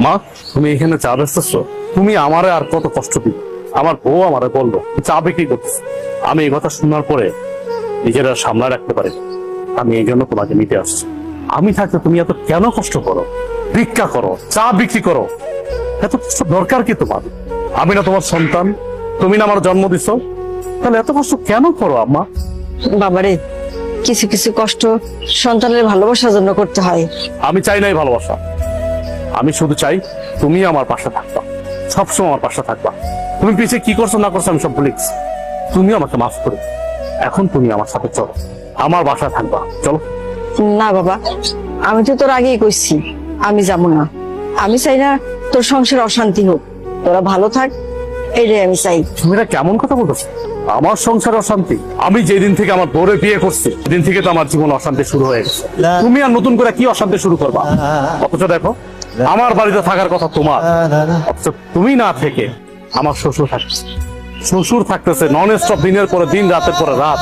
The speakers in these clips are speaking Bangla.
মা, তুমি এখানে চা বেচতেছো? তুমি আমারে আর কত কষ্ট দিবে? আমার বউ আমারে বললো চা বিক্রি করতেছে। আমি এই কথা শোনার পরে নিজেরা সামলা রাখতে পারি না। আমি এই জন্য তোমাকে নিতে আসছি। আমি থাকতে তুমি এত কেন কষ্ট করো? ভিক্ষা করো, চা বিক্রি করো, এত কষ্ট দরকার কি তোমার? আমি না তোমার সন্তান? তুমি না আমার জন্ম দিছো? তাহলে এত কষ্ট কেন করো আম্মা? বাবারে, কিছু কিছু কষ্ট সন্তানের ভালোবাসার জন্য করতে হয়। আমি চাই নাই ভালোবাসা, আমি শুধু চাই তুমি আমার পাশে থাকবা, সবসময় আমার পাশে থাকবা। তুমি পিছিয়ে কি করছো না করছো আমি সব ভুলে গেছি। তুমি আমাকে মাফ করো। এখন তুমি আমার সাথে চলো, আমার বাসায় থাকবা, চলো। না বাবা, আমি তো তোর আগেই কইছি আমি যাবো না। আমি চাই না তোর সংসার অশান্তি হোক, তোরা ভালো থাক, এটাই আমি চাই। তুমি এটা কেমন কথা বলতেছো? আমার সংসার অশান্তি? আমি যেদিন থেকে আমার বউরে বিয়ে করছি সেদিন থেকে তো আমার জীবন অশান্তি শুরু হয়ে গেছে। তুমি আর নতুন করে কি অশান্তি শুরু করবা? অথচ দেখো, আমার বাড়িতে থাকার কথা তোমার, অথচ তুমি না থেকে আমার শ্বশুর থাকতেছে। শ্বশুর থাকতেছে নন স্টপ, দিনের পরে দিন, রাতের পরে রাত,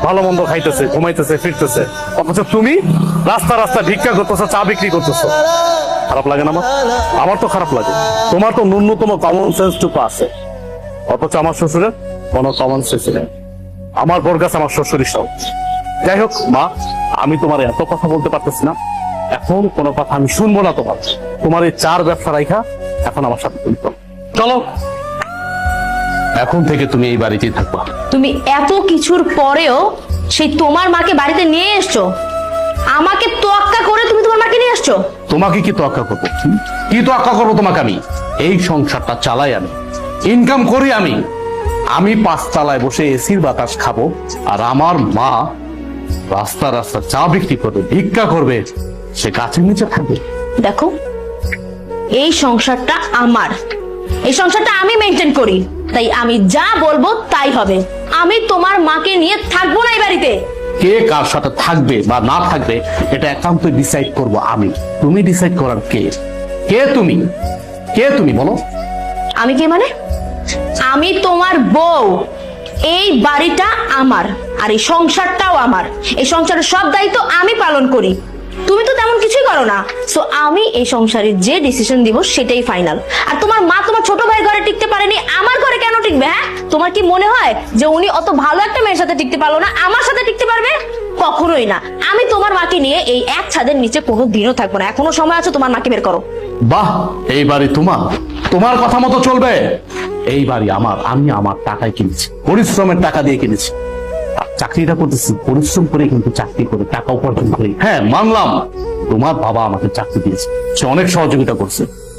ভালো মন্দ খাইতেছে, ঘুমাইতেছে, ফিরতেছে। অথচ তুমি রাস্তা রাস্তা ভিক্ষা করতেছো, চা বিক্রি করতেছো। খারাপ লাগে না আমার? আমার তো খারাপ লাগে। তোমার তো ন্যূনতম কমন সেন্সটুকু আছে, অথচ আমার শ্বশুরের কোনো কমন সেন্স নেই। আমার বোর কাছে আমার শ্বশুরই সব। যাই হোক মা, আমি তোমার এত কথা বলতে পারতেছি না। এখন কোনো কথা আমি শুনবো না তোমার। তোমার এই চার ব্যবসা রাইখা এখন আমার সাথে তুমি চলো। এখন থেকে তুমি এই বাড়িতেই থাকবা। তুমি এত কিছুর পরেও সেই তোমার মাকে বাড়িতে নিয়ে এসছো, আমাকে তোয়াক্কা করে তুমি তোমার মাকে নিয়ে আসছো। তোমাকে কি তোয়াক্কা করবো? কি তোয়াক্কা করবো তোমাকে? আমি এই সংসারটা চালাই, আমি ইনকাম করি। আমি 5 তলায় বসে এসির বাতাস খাবো, আর আমার মা রাস্তা রাস্তা চা বিক্রি করবে, ভিক্ষা করবে, সে গাছের নিচে থাকবে। দেখো, এই সংসারটা আমার, এই সংসারটা আমি মেনটেন করি, তাই আমি যা বলবো তাই হবে। আমি তোমার মাকে নিয়ে থাকবো না এই বাড়িতে। কে কার সাথে থাকবে বা না থাকবে এটা একান্ত ডিসাইড করব আমি। তুমি ডিসাইড করার কে? কে তুমি? কে তুমি বলো? আমি কে মানে? আমি তোমার বউ। এই বাড়িটা আমার, আর এই সংসারটাও আমার। এই সংসারের সব দায়িত্ব আমি পালন করি, তুমি তো তেমন কিছুই করো না। সো আমি এই সংসারে যে ডিসিশন দিব সেটাই ফাইনাল। আর তোমার মা তোমার ছোট ভাই ঘরে টিকতে পারেনি, আমার ঘরে কেন টিকবে? হ্যাঁ, তোমার কি মনে হয় যে উনি অত ভালো একটা মেয়ের সাথে টিকতে পারলো না, আমার সাথে টিকতে পারবে? কখনোই না। আমি তোমার মাকে নিয়ে এই এক ছাদের নিচে কোনো দিনও থাকবো না। এখনো সময় আছে, তোমার মাকে বের করো। বাহ, এই বাড়ি তোমার কথা মতো চলবে? এই বাড়ি আমার, আমি আমার টাকায় কিনেছি, পরিশ্রমের টাকা দিয়ে কিনেছি। চাকরিটা করতেছি পরিশ্রম করে, কিন্তু চাকরি করে টাকা উপার্জন করি। হ্যাঁ মানলাম, তোমার বাবা আমাকে চাকরি দিয়েছে, সে অনেক সহযোগিতা করছে,